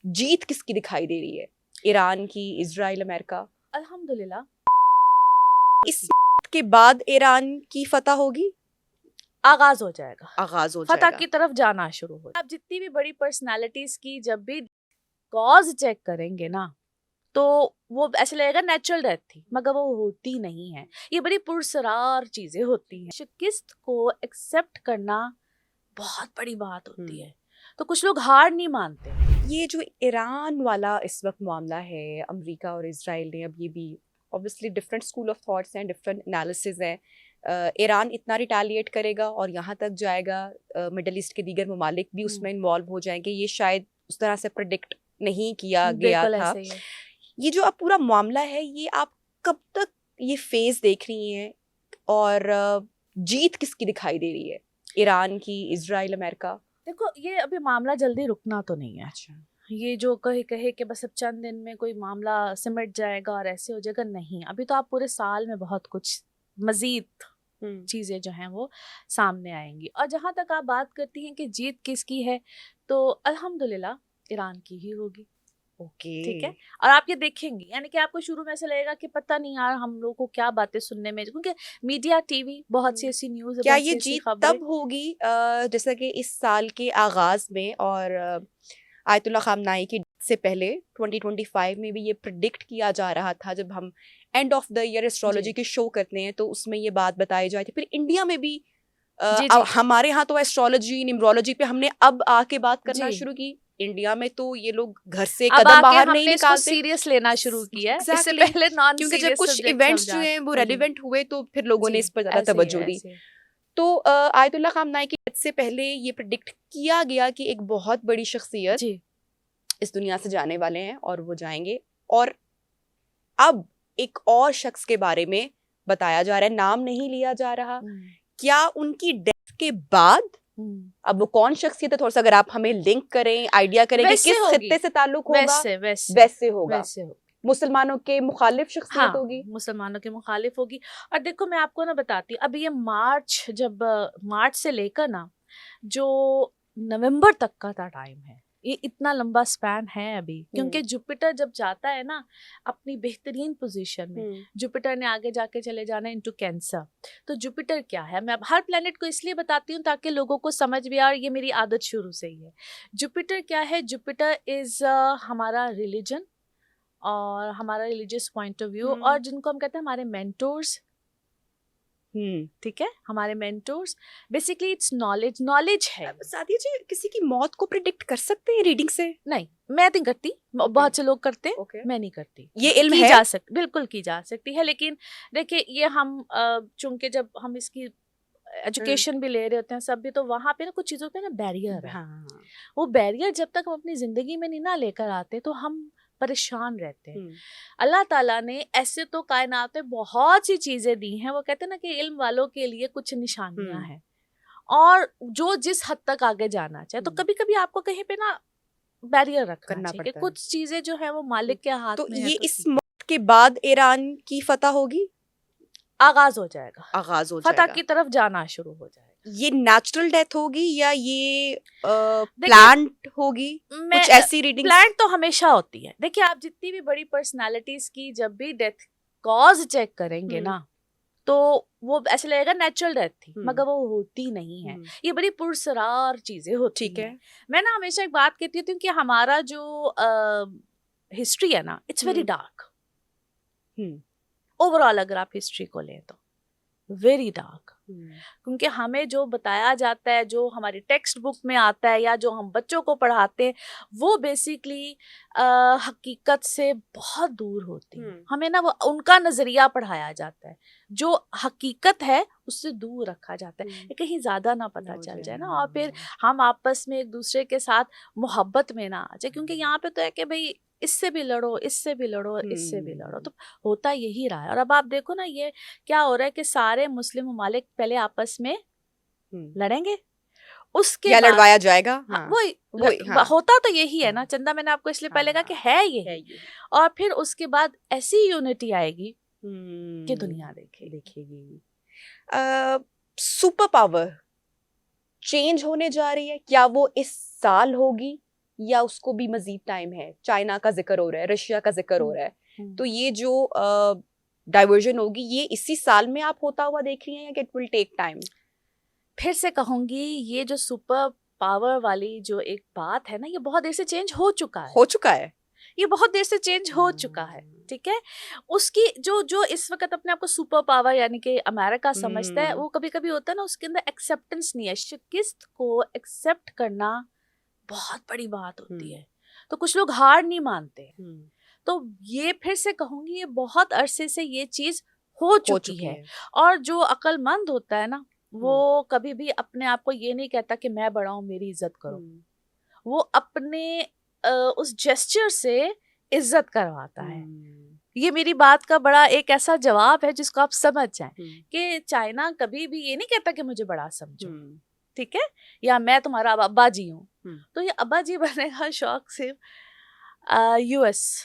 जीत किसकी दिखाई दे रही है? ईरान की, इजराइल, अमेरिका? अल्हम्दुलिल्लाह इस के बाद ईरान की फतह होगी, आगाज हो जाएगा, आगाज हो फतह जाएगा। की तरफ जाना शुरू हो। आप जितनी भी बड़ी पर्सनालिटीज की जब भी कॉज चेक करेंगे ना, तो वो ऐसे लगेगा नेचुरल डेथ थी, मगर वो होती नहीं है। ये बड़ी पुरसरार चीजें होती हैं। शिकस्त को एक्सेप्ट करना बहुत बड़ी बात होती है, तो कुछ लोग हार नहीं मानते। ये जो ईरान वाला इस वक्त मामला है, अमेरिका और इजराइल ने, अब ये भी obviously different school of thoughts हैं, डिफरेंट एनालिसिस हैं। ईरान इतना रिटालिएट करेगा और यहाँ तक जाएगा, मिडल ईस्ट के दीगर ममालिक भी उसमें इन्वॉल्व हो जाएंगे, ये शायद उस तरह से प्रिडिक्ट नहीं किया गया बिल्कुल था। ऐसे ही है। ये जो अब पूरा मामला है, ये आप कब तक ये फेज देख रही हैं और जीत किसकी दिखाई दे रही है? ईरान की, इजराइल, अमेरिका? देखो, ये अभी मामला जल्दी रुकना तो नहीं है। अच्छा। ये जो कहे कहे कि बस अब चंद दिन में कोई मामला सिमट जाएगा और ऐसे हो जाएगा, नहीं। अभी तो आप पूरे साल में बहुत कुछ मजीद चीजें जो हैं वो सामने आएंगी। और जहां तक आप बात करती हैं कि जीत किसकी है, तो अल्हम्दुलिल्लाह ईरान की ही होगी। ओके। ठीक है। और आप ये देखेंगी, यानी कि आपको शुरू में ऐसा लगेगा कि पता नहीं यार हम लोग को क्या बातें सुनने में, क्योंकि मीडिया, टीवी, बहुत सी ऐसी न्यूज़, क्या बहुत ये सी ऐसी जीत खबरें। तब होगी जैसा कि इस साल के आगाज में और आयतुल्ला खामनाई की से पहले 2025 में भी ये प्रिडिक्ट किया जा रहा था, जब हम end of the year astrology के शो करते हैं तो उसमें ये बात बताई जाती है। फिर इंडिया में भी जी जी हमारे यहाँ तो एस्ट्रोलॉजी, न्यूमरोलॉजी पे हमने अब आके बात करना जी। शुरू की। इंडिया में तो ये लोग घर से अब कदम आके बाहर नहीं हमने इसको निकालते। सीरियस लेना शुरू किया है। इससे एग्जैक्टली पहले नॉन क्योंकि जब सीरियस कुछ सब्जेक्ट इवेंट्स जो समझा। हैं वो जी रेलिवेंट हुए तो फिर लोगों ने जी, इस पर ज्यादा ऐसे ही तवज्जो है, दी। ऐसे ही है। तो आयतुल्ला खामनाई की डेथ से पहले ये प्रिडिक्ट किया गया कि एक बहुत बड़ी शख्सियत जी इस दुनिया से जाने वाले हैं और वो जाएंगे। और अब एक और शख्स के बारे में बताया जा रहा है, नाम नहीं लिया जा रहा। क्या उनकी डेथ के बाद, अब वो कौन शख्सियत है, थोड़ा सा अगर आप हमें लिंक करें, आइडिया करें कि वैसे किस होगी, खित्ते से ताल्लुक होगा? वैसे वैसे वैसे होगा, वैसे होगी। मुसलमानों के मुखालिफ शख्सियत हाँ, होगी। मुसलमानों के मुखालिफ होगी। और देखो, मैं आपको ना बताती हूँ, अब ये मार्च, जब मार्च से लेकर ना जो नवंबर तक का था टाइम है, ये इतना लंबा स्पैन है अभी, क्योंकि जुपिटर जब जाता है ना अपनी बेहतरीन पोजीशन में, जुपिटर ने आगे जाके चले जाना इनटू कैंसर। तो जुपिटर क्या है, मैं अब हर प्लेनेट को इसलिए बताती हूँ ताकि लोगों को समझ भी आए, और ये मेरी आदत शुरू से ही है। जुपिटर क्या है? जुपिटर इज हमारा रिलीजन और हमारा रिलीजियस पॉइंट ऑफ व्यू, और जिनको हम कहते हैं हमारे मेंटोर्स। ठीक है, हमारे mentors. Basically it's knowledge, knowledge है। सादिया जी, किसी की मौत को प्रिडिक्ट कर सकते हैं रीडिंग से? नहीं, मैं नहीं करती, बहुत से लोग करते हैं, Okay. मैं नहीं करती। ये इल्म की है? जा सकती, बिल्कुल की जा सकती है, लेकिन देखिए ये हम चूंकि जब हम इसकी एजुकेशन भी ले रहे होते हैं सब भी, तो वहां पे ना कुछ चीजों पे ना बैरियर है। हाँ। वो बैरियर जब तक हम अपनी जिंदगी में नहीं ना लेकर आते तो हम परेशान रहते हैं। अल्लाह ताला ने ऐसे तो कायनात में बहुत सी चीजें दी हैं, वो कहते हैं ना कि इल्म वालों के लिए कुछ निशानियां हैं, और जो जिस हद तक आगे जाना चाहे, तो कभी कभी आपको कहीं पे ना बैरियर रखना करना चाहिए कि पड़ता है। कुछ चीजें जो है वो मालिक के हाथ तो में है। ये तो इस मौत के बाद ईरान की फतह होगी, आगाज हो जाएगा, आगाज हो फतह जाएगा। की तरफ जाना शुरू हो जाएगा। ये नेचुरल डेथ होगी या ये देखिए, प्लान्ड होगी? मैं कुछ ऐसी रीडिंग्स? प्लान तो हमेशा होती है। देखिए, आप जितनी भी बड़ी पर्सनालिटीज की जब भी डेथ कॉज चेक करेंगे ना, तो वो ऐसे लगेगा नेचुरल डेथ थी, मगर वो होती नहीं है। ये बड़ी पुरसरार चीजें होती ठीक हैं। है। मैं ना हमेशा एक बात कहती हूँ कि हमारा जो हिस्ट्री है ना, इट्स वेरी डार्क। ओवरऑल अगर आप हिस्ट्री को लें तो वेरी डार्क, क्योंकि हमें जो बताया जाता है, जो हमारी टेक्स्ट बुक में आता है, या जो हम बच्चों को पढ़ाते हैं, वो बेसिकली हकीकत से बहुत दूर होती है। हमें ना वो उनका नजरिया पढ़ाया जाता है, जो हकीकत है उससे दूर रखा जाता है, कहीं ज्यादा ना पता चल जाए ना, और फिर हम आपस में एक दूसरे के साथ मोहब्बत में ना आ जाए। क्योंकि यहाँ पे तो है कि भाई इससे भी लड़ो, इससे भी लड़ो, इससे भी लड़ो, तो होता यही रहा है। और अब आप देखो ना, ये क्या हो रहा है कि सारे मुस्लिम ममालिक पहले आपस में लड़ेंगे, उसके या बाद लड़वाया जाएगा। हाँ, होता तो यही है ना चंदा, मैंने आपको इसलिए पहले कहा कि है ये। और फिर उसके बाद ऐसी यूनिटी आएगी कि दुनिया देखेगी। सुपर पावर चेंज होने जा रही है, क्या वो इस साल होगी? या उसको भी मजीद टाइम है? चाइना का जिक्र हो रहा है, रशिया का जिक्र हो रहा है, तो ये जो डाइवर्जन होगी ये इसी साल में आप होता हुआ देख रही हैं या इट विल टेक टाइम? फिर से कहूंगी, ये जो सुपर पावर वाली जो एक बात है ना, ये बहुत देर से चेंज हो चुका है। हो चुका है, ये बहुत देर से चेंज हो चुका है, ठीक है। उसकी जो जो इस वक्त अपने आप को सुपर पावर यानी कि अमेरिका समझता है, वो कभी कभी होता है ना, उसके अंदर एक्सेप्टेंस नहीं है। शिकस्त को एक्सेप्ट करना बहुत बड़ी बात होती है, तो कुछ लोग हार नहीं मानते। तो ये फिर से कहूंगी, ये बहुत अरसे से ये चीज हो चुकी है। और जो अक्लमंद होता है ना, वो कभी भी अपने आप को ये नहीं कहता कि मैं बड़ा हूं, मेरी इज्जत करो। वो अपने उस जेस्चर से इज्जत करवाता है। ये मेरी बात का बड़ा एक ऐसा जवाब है जिसको आप समझ जाएं कि चाइना कभी भी ये नहीं कहता कि मुझे बड़ा समझो, ठीक है, या मैं तुम्हारा अब्बा जी हूँ। तो ये अब्बा जी बनने का शौक सिर्फ यूएस